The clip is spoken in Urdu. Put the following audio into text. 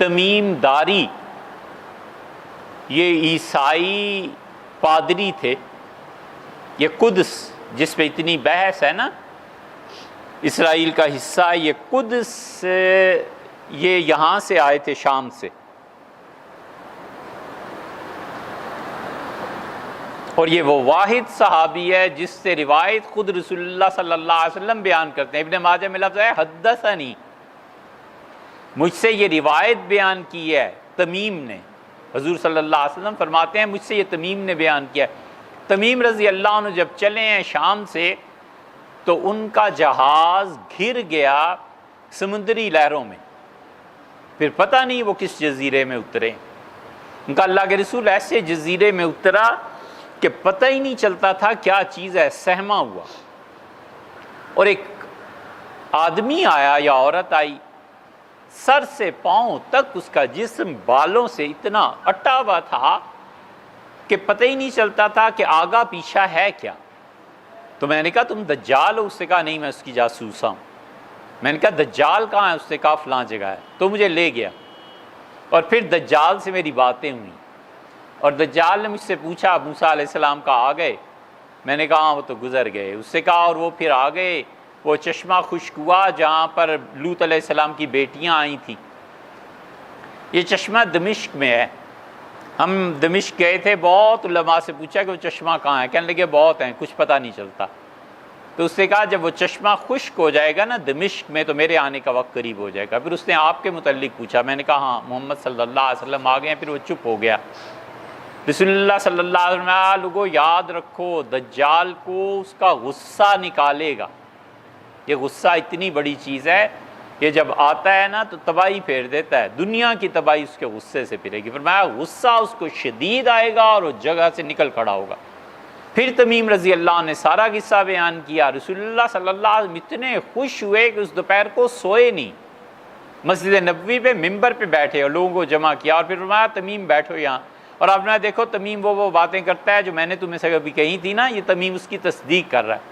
تمیم داری یہ عیسائی پادری تھے. یہ قدس جس پہ اتنی بحث ہے نا، اسرائیل کا حصہ، یہ قدس یہ یہاں سے آئے تھے، شام سے. اور یہ وہ واحد صحابی ہے جس سے روایت خود رسول اللہ صلی اللہ علیہ وسلم بیان کرتے ہیں. ابن ماجہ میں لفظ ہے حدثنی، مجھ سے یہ روایت بیان کی ہے تمیم نے. حضور صلی اللہ علیہ وسلم فرماتے ہیں مجھ سے یہ تمیم نے بیان کیا ہے. تمیم رضی اللہ عنہ جب چلے ہیں شام سے تو ان کا جہاز گھر گیا سمندری لہروں میں. پھر پتہ نہیں وہ کس جزیرے میں اترے. ان کا اللہ کے رسول ایسے جزیرے میں اترا کہ پتہ ہی نہیں چلتا تھا کیا چیز ہے، سہما ہوا. اور ایک آدمی آیا یا عورت آئی، سر سے پاؤں تک اس کا جسم بالوں سے اتنا اٹا ہوا تھا کہ پتہ ہی نہیں چلتا تھا کہ آگا پیچھا ہے کیا. تو میں نے کہا تم دجال ہو؟ اس سے کہا نہیں، میں اس کی جاسوسا ہوں. میں نے کہا دجال کہاں ہے؟ اس سے کہا فلاں جگہ ہے. تو مجھے لے گیا اور پھر دجال سے میری باتیں ہوئیں. اور دجال نے مجھ سے پوچھا موسیٰ علیہ السلام کا آ گئے؟ میں نے کہا ہاں وہ تو گزر گئے. اس سے کہا اور وہ پھر آ گئے وہ چشمہ خشک ہوا جہاں پر لوط علیہ السلام کی بیٹیاں آئی تھیں. یہ چشمہ دمشق میں ہے. ہم دمشق گئے تھے، بہت علماء سے پوچھا کہ وہ چشمہ کہاں ہے، کہنے لگے بہت ہیں، کچھ پتہ نہیں چلتا. تو اس نے کہا جب وہ چشمہ خشک ہو جائے گا نا دمشق میں تو میرے آنے کا وقت قریب ہو جائے گا. پھر اس نے آپ کے متعلق پوچھا. میں نے کہا ہاں محمد صلی اللہ علیہ وسلم آ گئے ہیں. پھر وہ چپ ہو گیا. رسول اللہ صلی اللہ علیہ وسلم لوگوں یاد رکھو دجال کو اس کا غصہ نکالے گا. یہ غصہ اتنی بڑی چیز ہے، یہ جب آتا ہے نا تو تباہی پھیر دیتا ہے. دنیا کی تباہی اس کے غصے سے پھرے گی. فرمایا غصہ اس کو شدید آئے گا اور وہ جگہ سے نکل کھڑا ہوگا. پھر تمیم رضی اللہ عنہ نے سارا قصہ بیان کیا. رسول اللہ صلی اللہ علیہ وسلم اتنے خوش ہوئے کہ اس دوپہر کو سوئے نہیں. مسجد نبوی پہ ممبر پہ بیٹھے اور لوگوں کو جمع کیا اور پھر فرمایا تمیم بیٹھو یہاں. اور آپ نے دیکھو تمیم وہ باتیں کرتا ہے جو میں نے تمہیں سے کبھی کہی تھی نا، یہ تمیم اس کی تصدیق کر رہا ہے.